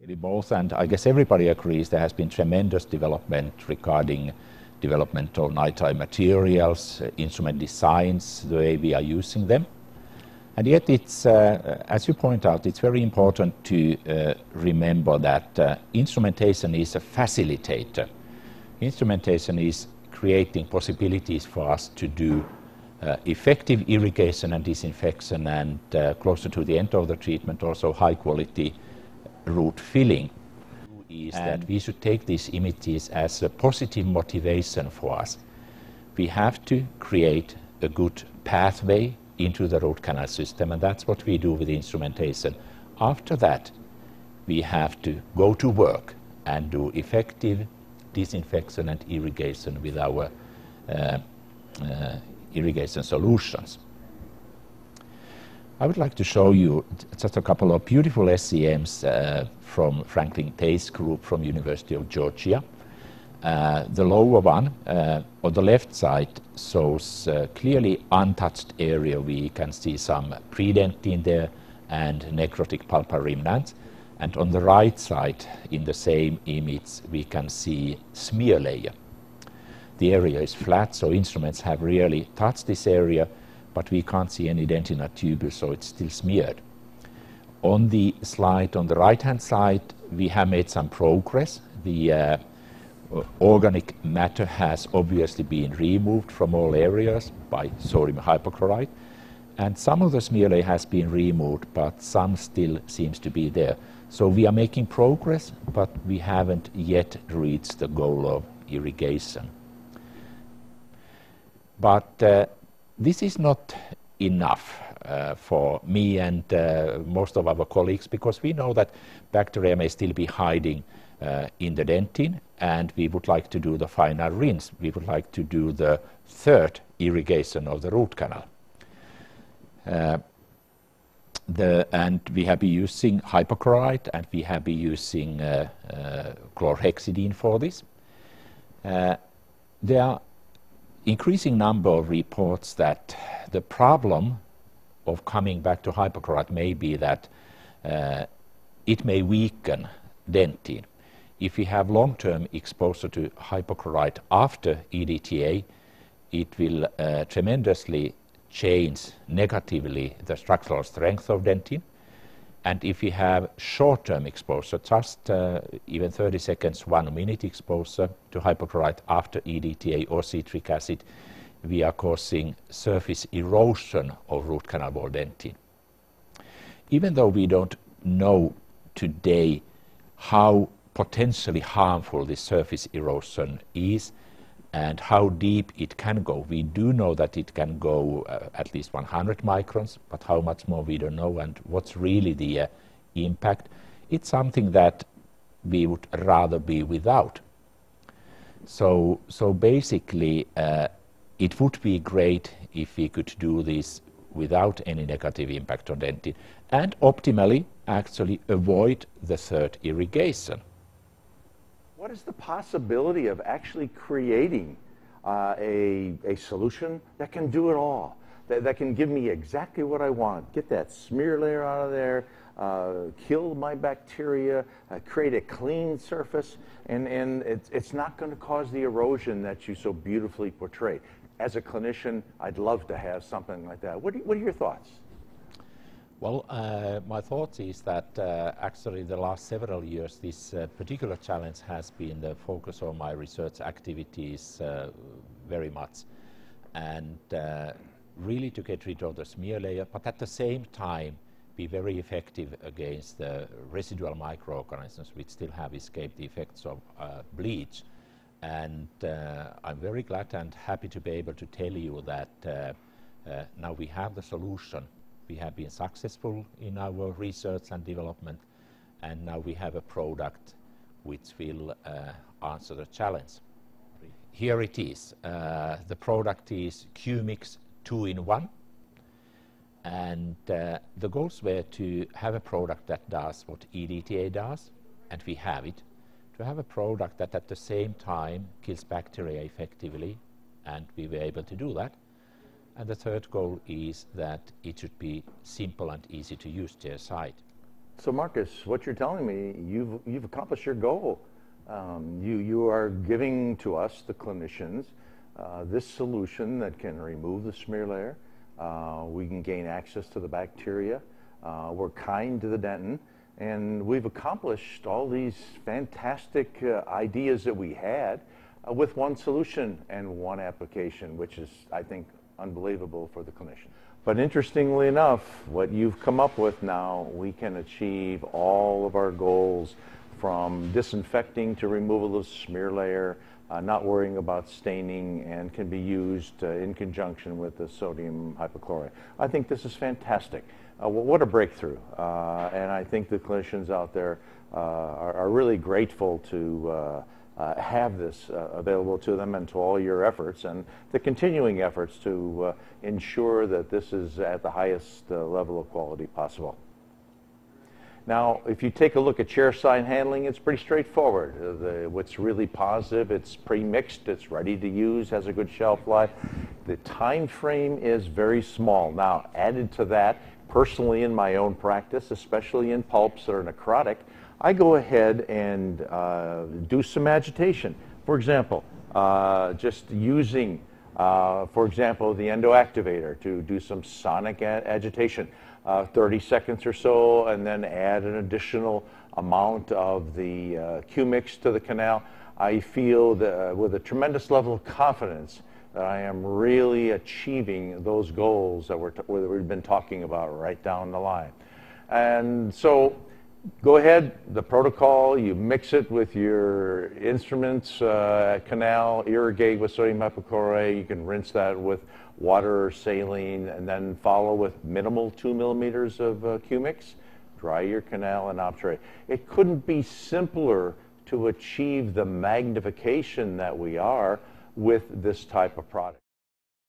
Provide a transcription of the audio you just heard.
Both, and I guess everybody agrees there has been tremendous development regarding development of nitride materials, instrument designs, the way we are using them. And yet it's, as you point out, it's very important to remember that instrumentation is a facilitator. Instrumentation is creating possibilities for us to do effective irrigation and disinfection, and closer to the end of the treatment also high quality root filling. Is that we should take these images as a positive motivation for us. We have to create a good pathway into the root canal system, and that's what we do with the instrumentation. After that, we have to go to work and do effective disinfection and irrigation with our irrigation solutions. I would like to show you just a couple of beautiful SEMs from Franklin Pace group from University of Georgia. The lower one on the left side shows clearly untouched area. We can see some pre-dentine there and necrotic pulpar remnants. And on the right side in the same image we can see smear layer. The area is flat, so instruments have really touched this area, but we can't see any dentina tubules, so it's still smeared. On the slide on the right hand side we have made some progress. The organic matter has obviously been removed from all areas by sodium hypochlorite, and some of the smear layer has been removed, but some still seems to be there. So we are making progress, but we haven't yet reached the goal of irrigation. But this is not enough for me and most of our colleagues, because we know that bacteria may still be hiding in the dentine, and we would like to do the final rinse. We would like to do the third irrigation of the root canal. And we have been using hypochlorite, and we have been using chlorhexidine for this. There are increasing number of reports that the problem of coming back to hypochlorite may be that it may weaken dentine. If we have long-term exposure to hypochlorite after EDTA, it will tremendously change negatively the structural strength of dentine. And if we have short-term exposure, just even 30 seconds, 1 minute exposure to hypochlorite after EDTA or citric acid, we are causing surface erosion of root canal wall dentine. Even though we don't know today how potentially harmful this surface erosion is and how deep it can go, we do know that it can go at least 100 microns, but how much more we don't know, and what's really the impact. It's something that we would rather be without. So basically it would be great if we could do this without any negative impact on dentine, and optimally actually avoid the third irrigation. What is the possibility of actually creating a solution that can do it all, that can give me exactly what I want, get that smear layer out of there, kill my bacteria, create a clean surface, and it's not going to cause the erosion that you so beautifully portray. As a clinician, I'd love to have something like that. What are your thoughts? Well, my thought is that actually the last several years this particular challenge has been the focus of my research activities very much, and really to get rid of the smear layer, but at the same time be very effective against the residual microorganisms which still have escaped the effects of bleach. And I'm very glad and happy to be able to tell you that now we have the solution. We have been successful in our research and development, and now we have a product which will answer the challenge. Here it is. The product is QMix 2-in-1, and the goals were to have a product that does what EDTA does, and we have it. To have a product that at the same time kills bacteria effectively, and we were able to do that. And the third goal is that it should be simple and easy to use chairside. So Marcus, what you're telling me, you've accomplished your goal. You are giving to us, the clinicians, this solution that can remove the smear layer. We can gain access to the bacteria. We're kind to the dentin. And we've accomplished all these fantastic ideas that we had with one solution and one application, which is, I think, unbelievable for the clinician. But interestingly enough, what you've come up with now, we can achieve all of our goals, from disinfecting to removal of smear layer, not worrying about staining, and can be used in conjunction with the sodium hypochlorite. I think this is fantastic. What a breakthrough. And I think the clinicians out there are really grateful to have this available to them, and to all your efforts and the continuing efforts to ensure that this is at the highest level of quality possible. Now, if you take a look at chairside handling, it's pretty straightforward. What's really positive, it's pre-mixed, it's ready to use, has a good shelf life. The time frame is very small. Now, added to that, personally in my own practice, especially in pulps that are necrotic, I go ahead and do some agitation. For example, just using, for example, the endoactivator to do some sonic agitation, 30 seconds or so, and then add an additional amount of the QMix to the canal. I feel that with a tremendous level of confidence that I am really achieving those goals that we've been talking about right down the line. And so go ahead, the protocol, you mix it with your instruments, canal, irrigate with sodium hypochlorite. You can rinse that with water or saline, and then follow with minimal 2 millimeters of QMix. Dry your canal and obturate. It couldn't be simpler to achieve the magnification that we are with this type of product.